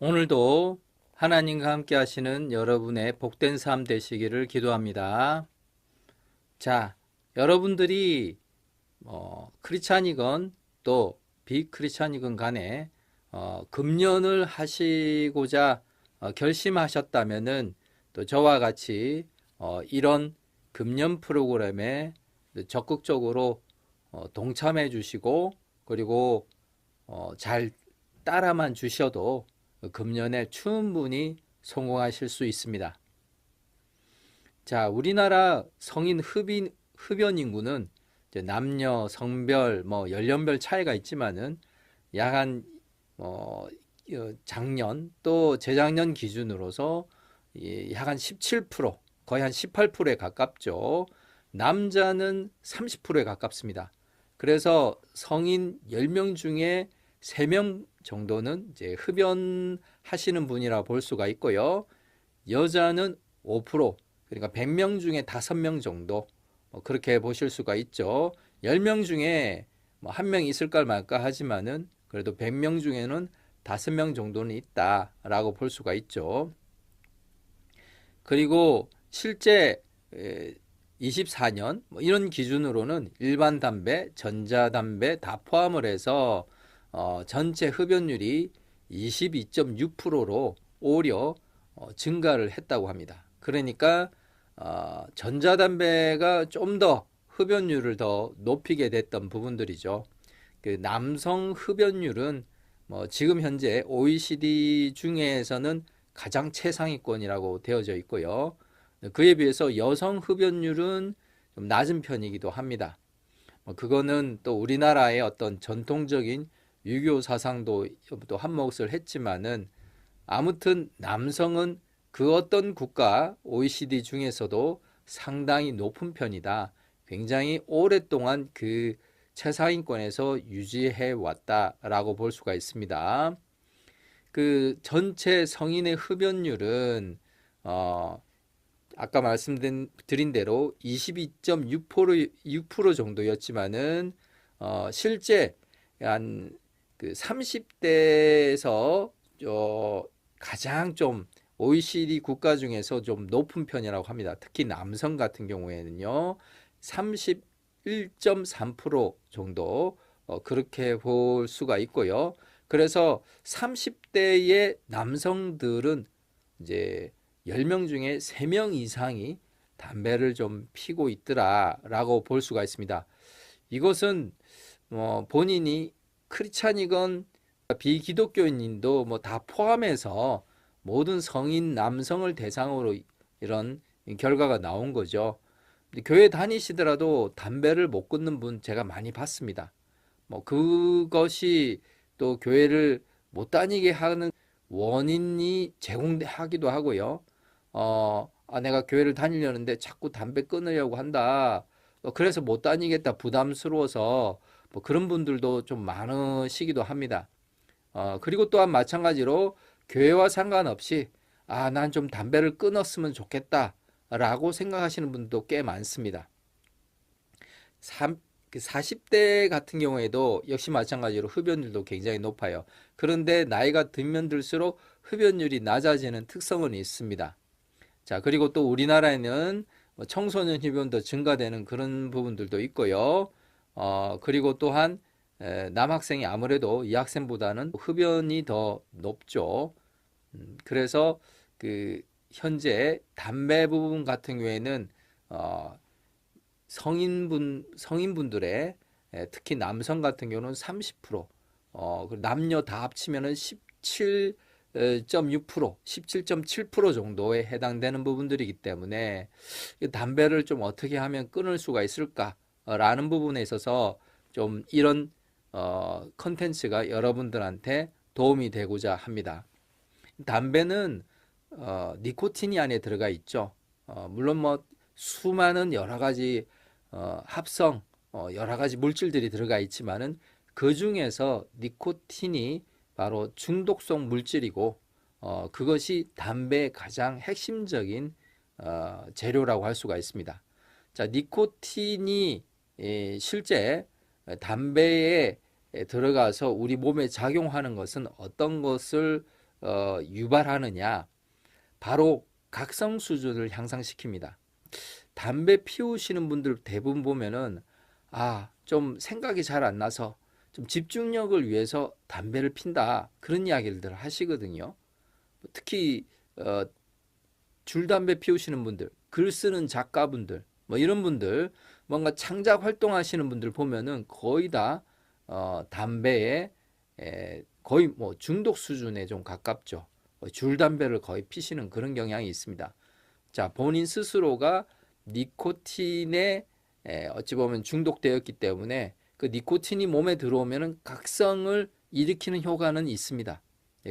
오늘도 하나님과 함께 하시는 여러분의 복된 삶 되시기를 기도합니다. 자, 여러분들이 크리스찬이건 또 비크리스찬이건 간에 금연을 하시고자 결심하셨다면은 또 저와 같이 이런 금연 프로그램에 적극적으로 동참해 주시고, 그리고 잘 따라만 주셔도 금연에 충분히 성공하실 수 있습니다. 자, 우리나라 성인 흡연 인구는 이제 남녀, 성별, 연령별 차이가 있지만은 약한 작년 또 재작년 기준으로서 약한 17%, 거의 한 18%에 가깝죠. 남자는 30%에 가깝습니다. 그래서 성인 10명 중에 3명 정도는 이제 흡연하시는 분이라 볼 수가 있고요. 여자는 5%, 그러니까 100명 중에 5명 정도, 그렇게 보실 수가 있죠. 10명 중에 뭐 1명 있을까 말까 하지만은 그래도 100명 중에는 5명 정도는 있다라고 볼 수가 있죠. 그리고 실제 24년 이런 기준으로는 일반 담배, 전자담배 다 포함을 해서 전체 흡연율이 22.6%로 오히려 증가를 했다고 합니다. 그러니까 전자담배가 좀 더 흡연율을 더 높이게 됐던 부분들이죠. 그 남성 흡연율은 지금 현재 OECD 중에서는 가장 최상위권이라고 되어져 있고요. 그에 비해서 여성 흡연율은 좀 낮은 편이기도 합니다. 그거는 또 우리나라의 어떤 전통적인 유교 사상도 또 한몫을 했지만은, 아무튼 남성은 그 어떤 국가 OECD 중에서도 상당히 높은 편이다. 굉장히 오랫동안 그 최상위권에서 유지해 왔다라고 볼 수가 있습니다. 그 전체 성인의 흡연율은 어, 아까 말씀드린 대로 22.6% 정도였지만은 실제 한 그 30대에서 가장 좀 OECD 국가 중에서 좀 높은 편이라고 합니다. 특히 남성 같은 경우에는요, 31.3% 정도 그렇게 볼 수가 있고요. 그래서 30대의 남성들은 이제 10명 중에 3명 이상이 담배를 좀 피고 있더라라고 볼 수가 있습니다. 이것은 본인이 크리스찬이건 비기독교인도 뭐 다 포함해서 모든 성인 남성을 대상으로 이런 결과가 나온 거죠. 교회 다니시더라도 담배를 못 끊는 분 제가 많이 봤습니다. 뭐 그것이 또 교회를 못 다니게 하는 원인이 제공하기도 하고요. 내가 교회를 다니려는데 자꾸 담배 끊으려고 한다. 그래서 못 다니겠다. 부담스러워서 뭐 그런 분들도 좀 많으시기도 합니다. 그리고 또한 마찬가지로 교회와 상관없이 난 좀 담배를 끊었으면 좋겠다. 라고 생각하시는 분도 꽤 많습니다. 40대 같은 경우에도 역시 마찬가지로 흡연율도 굉장히 높아요. 그런데 나이가 들면 들수록 흡연율이 낮아지는 특성은 있습니다. 자, 그리고 또 우리나라에는 청소년 흡연도 증가되는 그런 부분들도 있고요. 그리고 또한 남학생이 아무래도 이학생보다는 흡연이 더 높죠. 그래서 그 현재 담배 부분 같은 경우에는 어, 성인분들의 특히 남성 같은 경우는 30%, 남녀 다 합치면은 17.6%, 17.7% 정도에 해당되는 부분들이기 때문에 담배를 좀 어떻게 하면 끊을 수가 있을까라는 부분에 있어서 좀 이런 컨텐츠가 여러분들한테 도움이 되고자 합니다. 담배는 니코틴이 안에 들어가 있죠. 물론 뭐 수많은 여러 가지 합성 여러 가지 물질들이 들어가 있지만은 그 중에서 니코틴이 바로 중독성 물질이고 그것이 담배의 가장 핵심적인 재료라고 할 수가 있습니다. 자, 니코틴이 실제 담배에 들어가서 우리 몸에 작용하는 것은 어떤 것을 유발하느냐? 바로 각성 수준을 향상시킵니다. 담배 피우시는 분들 대부분 보면은 좀 생각이 잘 안 나서 좀 집중력을 위해서 담배를 핀다. 그런 이야기를 하시거든요. 특히 어, 줄담배 피우시는 분들, 글 쓰는 작가분들, 뭐 이런 분들, 뭔가 창작 활동하시는 분들 보면은 거의 다 담배에 거의 뭐 중독 수준에 좀 가깝죠. 줄담배를 거의 피시는 그런 경향이 있습니다. 자, 본인 스스로가 니코틴에 어찌 보면 중독되었기 때문에 그 니코틴이 몸에 들어오면은 각성을 일으키는 효과는 있습니다.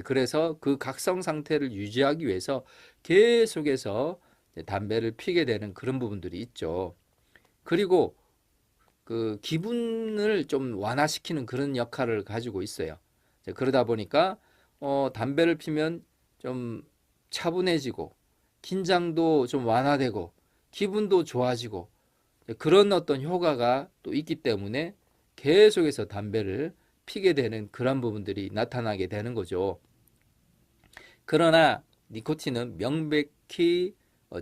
그래서 그 각성 상태를 유지하기 위해서 계속해서 담배를 피게 되는 그런 부분들이 있죠. 그리고 그 기분을 좀 완화시키는 그런 역할을 가지고 있어요. 그러다 보니까 담배를 피면 좀 차분해지고 긴장도 좀 완화되고 기분도 좋아지고 그런 어떤 효과가 또 있기 때문에 계속해서 담배를 피게 되는 그런 부분들이 나타나게 되는 거죠. 그러나 니코틴은 명백히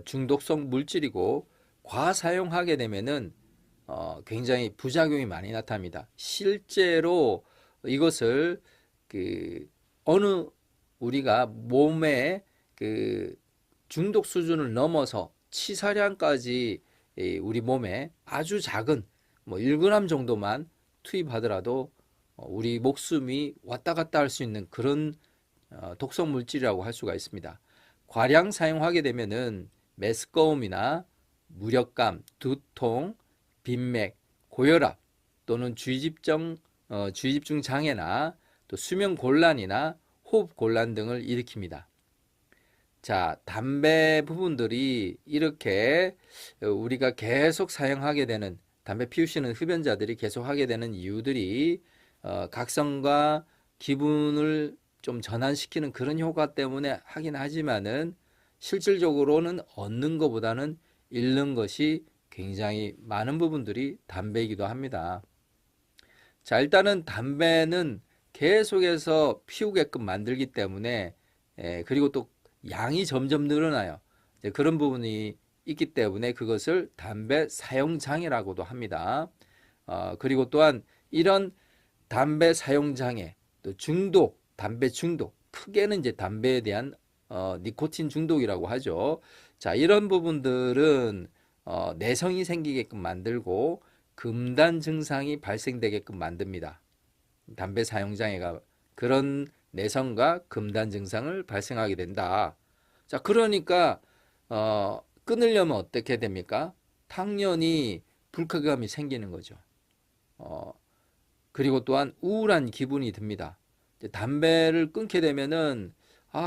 중독성 물질이고 과사용하게 되면은 굉장히 부작용이 많이 나타납니다. 실제로 이것을 그 어느 우리가 몸에 그 중독 수준을 넘어서 치사량까지 우리 몸에 아주 작은 뭐 1g 정도만 투입하더라도 우리 목숨이 왔다 갔다 할 수 있는 그런 독성 물질이라고 할 수가 있습니다. 과량 사용하게 되면은 메스꺼움이나 무력감, 두통, 빈맥, 고혈압 또는 주의집중 장애나 또 수면 곤란이나 호흡 곤란 등을 일으킵니다. 자, 담배 부분들이 이렇게 우리가 계속 사용하게 되는 담배 피우시는 흡연자들이 계속 하게 되는 이유들이 각성과 기분을 좀 전환시키는 그런 효과 때문에 하긴 하지만은 실질적으로는 얻는 것보다는 잃는 것이 굉장히 많은 부분들이 담배이기도 합니다. 자, 일단은 담배는 계속해서 피우게끔 만들기 때문에 그리고 또 양이 점점 늘어나요. 그런 부분이 있기 때문에 그것을 담배 사용 장애라고도 합니다. 그리고 또한 이런 담배 사용 장애, 또 중독, 담배 중독, 크게는 이제 담배에 대한 니코틴 중독이라고 하죠. 자, 이런 부분들은 내성이 생기게끔 만들고 금단 증상이 발생되게끔 만듭니다. 담배 사용 장애가 그런 내성과 금단 증상을 발생하게 된다. 자, 그러니까 끊으려면 어떻게 됩니까? 당연히 불쾌감이 생기는 거죠. 그리고 또한 우울한 기분이 듭니다. 담배를 끊게 되면은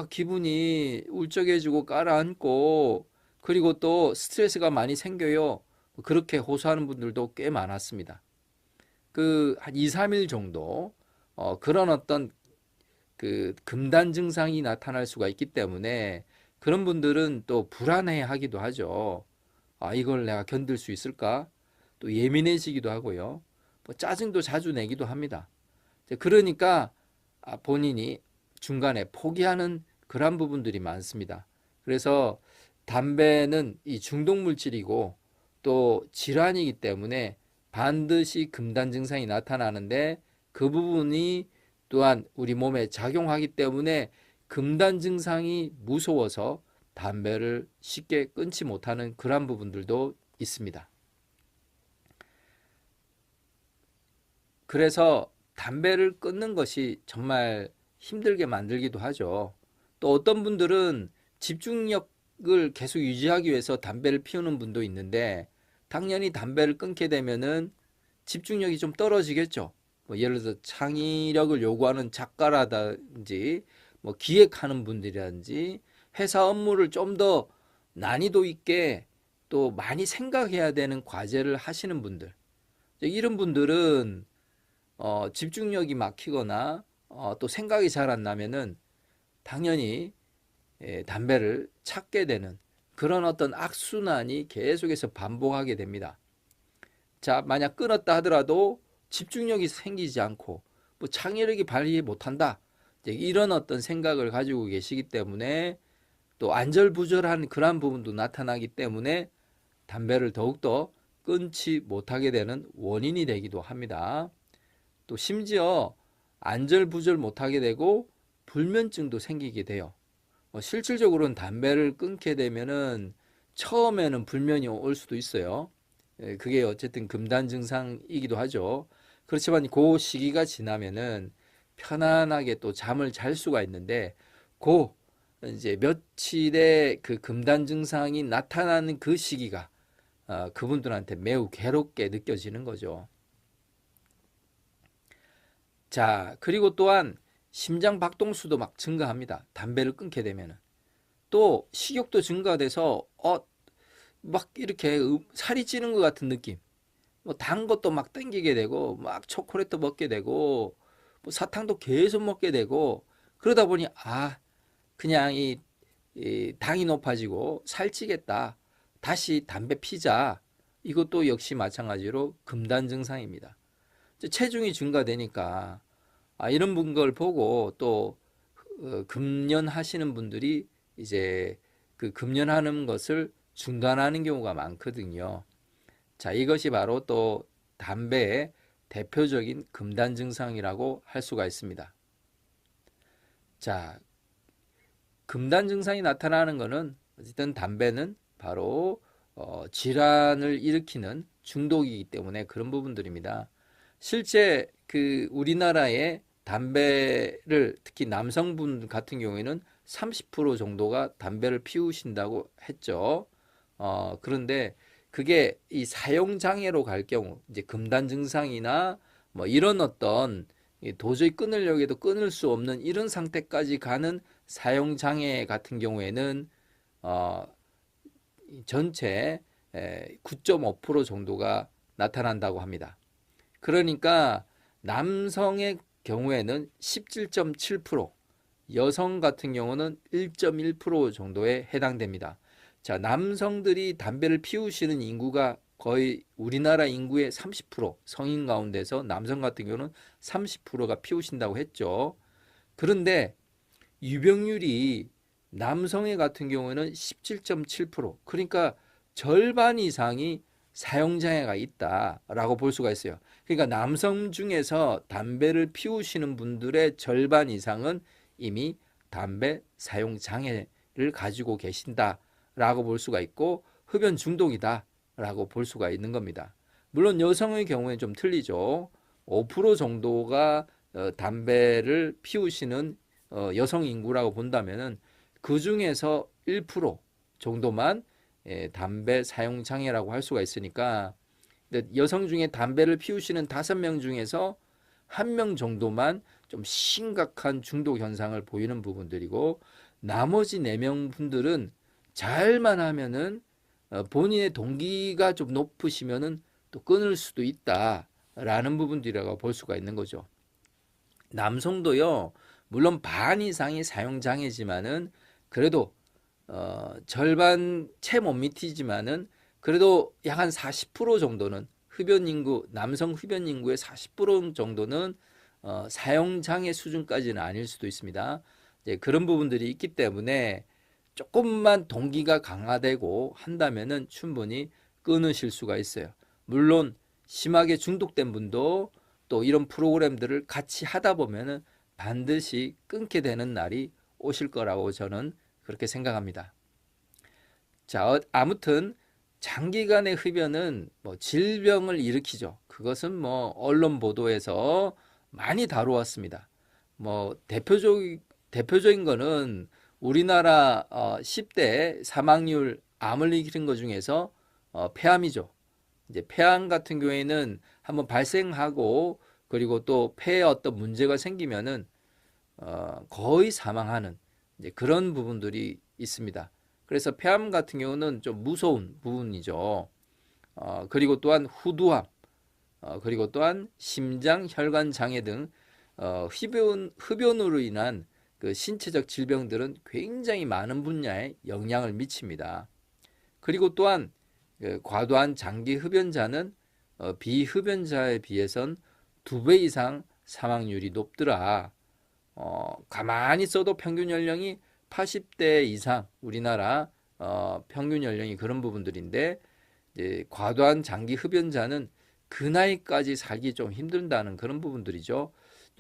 기분이 울적해지고 가라앉고 그리고 또 스트레스가 많이 생겨요. 그렇게 호소하는 분들도 꽤 많았습니다. 그 한 2, 3일 정도 그런 어떤 그 금단 증상이 나타날 수가 있기 때문에 그런 분들은 또 불안해 하기도 하죠. 이걸 내가 견딜 수 있을까? 또 예민해지기도 하고요. 뭐 짜증도 자주 내기도 합니다. 그러니까 본인이 중간에 포기하는 그런 부분들이 많습니다. 그래서 담배는 이 중독 물질이고 또 질환이기 때문에 반드시 금단 증상이 나타나는데 그 부분이 또한 우리 몸에 작용하기 때문에 금단 증상이 무서워서 담배를 쉽게 끊지 못하는 그런 부분들도 있습니다. 그래서 담배를 끊는 것이 정말 힘들게 만들기도 하죠. 또 어떤 분들은 집중력을 계속 유지하기 위해서 담배를 피우는 분도 있는데 당연히 담배를 끊게 되면은 집중력이 좀 떨어지겠죠. 뭐 예를 들어 창의력을 요구하는 작가라든지 뭐 기획하는 분들이라든지 회사 업무를 좀 더 난이도 있게 또 많이 생각해야 되는 과제를 하시는 분들 이런 분들은 집중력이 막히거나 또 생각이 잘 안 나면은 당연히 담배를 찾게 되는 그런 어떤 악순환이 계속해서 반복하게 됩니다. 자, 만약 끊었다 하더라도 집중력이 생기지 않고 뭐 창의력이 발휘 못한다. 이제 이런 어떤 생각을 가지고 계시기 때문에 또 안절부절한 그러한 부분도 나타나기 때문에 담배를 더욱더 끊지 못하게 되는 원인이 되기도 합니다. 또 심지어 안절부절 못하게 되고 불면증도 생기게 돼요. 실질적으로는 담배를 끊게 되면은 처음에는 불면이 올 수도 있어요. 그게 어쨌든 금단 증상이기도 하죠. 그렇지만 그 시기가 지나면은 편안하게 또 잠을 잘 수가 있는데 그 이제 며칠의 그 금단 증상이 나타나는 그 시기가 그분들한테 매우 괴롭게 느껴지는 거죠. 자, 그리고 또한 심장 박동수도 막 증가합니다. 담배를 끊게 되면은. 또 식욕도 증가돼서 막 이렇게 살이 찌는 것 같은 느낌. 뭐 단 것도 막 땡기게 되고 막 초콜릿도 먹게 되고 뭐 사탕도 계속 먹게 되고 그러다 보니 그냥 이 당이 높아지고 살찌겠다. 다시 담배 피자. 이것도 역시 마찬가지로 금단 증상입니다. 체중이 증가되니까 이런 걸 보고 또 금연하시는 분들이 이제 그 금연하는 것을 중단하는 경우가 많거든요. 자, 이것이 바로 또 담배의 대표적인 금단 증상이라고 할 수가 있습니다. 자, 금단 증상이 나타나는 것은 어쨌든 담배는 바로 질환을 일으키는 중독이기 때문에 그런 부분들입니다. 실제 그 우리나라의 담배를 특히 남성분 같은 경우에는 30% 정도가 담배를 피우신다고 했죠. 그런데 그게 이 사용 장애로 갈 경우 이제 금단 증상이나 뭐 이런 어떤 도저히 끊으려고 해도 끊을 수 없는 이런 상태까지 가는 사용 장애 같은 경우에는 어, 전체 9.5% 정도가 나타난다고 합니다. 그러니까 남성의 경우에는 17.7%, 여성 같은 경우는 1.1% 정도에 해당됩니다. 자, 남성들이 담배를 피우시는 인구가 거의 우리나라 인구의 30%, 성인 가운데서 남성 같은 경우는 30%가 피우신다고 했죠. 그런데 유병률이 남성의 같은 경우에는 17.7%, 그러니까 절반 이상이 사용장애가 있다라고 볼 수가 있어요. 그러니까 남성 중에서 담배를 피우시는 분들의 절반 이상은 이미 담배 사용 장애를 가지고 계신다라고 볼 수가 있고 흡연 중독이다라고 볼 수가 있는 겁니다. 물론 여성의 경우에는 좀 틀리죠. 5% 정도가 담배를 피우시는 여성 인구라고 본다면은 그 중에서 1% 정도만 담배 사용 장애라고 할 수가 있으니까 여성 중에 담배를 피우시는 5명 중에서 1명 정도만 좀 심각한 중독 현상을 보이는 부분들이고 나머지 4명 분들은 잘만 하면은 본인의 동기가 좀 높으시면은 또 끊을 수도 있다라는 부분들이라고 볼 수가 있는 거죠. 남성도요, 물론 반 이상이 사용 장애지만은 그래도 절반 채 못 미치지만은 그래도 약 한 40% 정도는 흡연 인구, 남성 흡연 인구의 40% 정도는 사용 장애 수준까지는 아닐 수도 있습니다. 이제 그런 부분들이 있기 때문에 조금만 동기가 강화되고 한다면은 충분히 끊으실 수가 있어요. 물론 심하게 중독된 분도 또 이런 프로그램들을 같이 하다 보면은 반드시 끊게 되는 날이 오실 거라고 저는 그렇게 생각합니다. 자, 아무튼 장기간의 흡연은 뭐 질병을 일으키죠. 그것은 뭐 언론 보도에서 많이 다루었습니다. 뭐 대표적인 거는 우리나라 10대 사망률 암을 일으키는 것 중에서 폐암이죠. 이제 폐암 같은 경우에는 한번 발생하고 그리고 또 폐에 어떤 문제가 생기면은 거의 사망하는 이제 그런 부분들이 있습니다. 그래서 폐암 같은 경우는 좀 무서운 부분이죠. 그리고 또한 후두암, 그리고 또한 심장 혈관 장애 등 흡연으로 인한 그 신체적 질병들은 굉장히 많은 분야에 영향을 미칩니다. 그리고 또한 그 과도한 장기 흡연자는 비흡연자에 비해선 2배 이상 사망률이 높더라. 가만히 있어도 평균 연령이 80대 이상, 우리나라 평균 연령이 그런 부분들인데, 이제 과도한 장기 흡연자는 그 나이까지 살기 좀 힘든다는 그런 부분들이죠.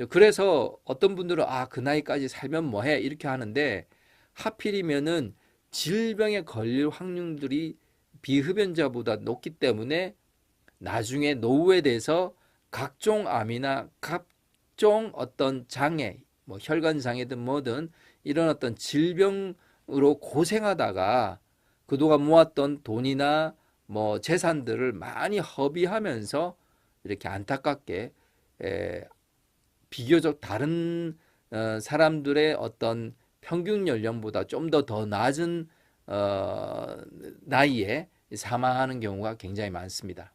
그래서 어떤 분들은 그 나이까지 살면 뭐해 이렇게 하는데, 하필이면은 질병에 걸릴 확률들이 비흡연자보다 높기 때문에 나중에 노후에 대해서 각종 암이나 각종 어떤 장애, 뭐 혈관 장애든 뭐든 이런 어떤 질병으로 고생하다가 그동안 모았던 돈이나 뭐 재산들을 많이 허비하면서 이렇게 안타깝게 비교적 다른 사람들의 어떤 평균 연령보다 좀 더 낮은 나이에 사망하는 경우가 굉장히 많습니다.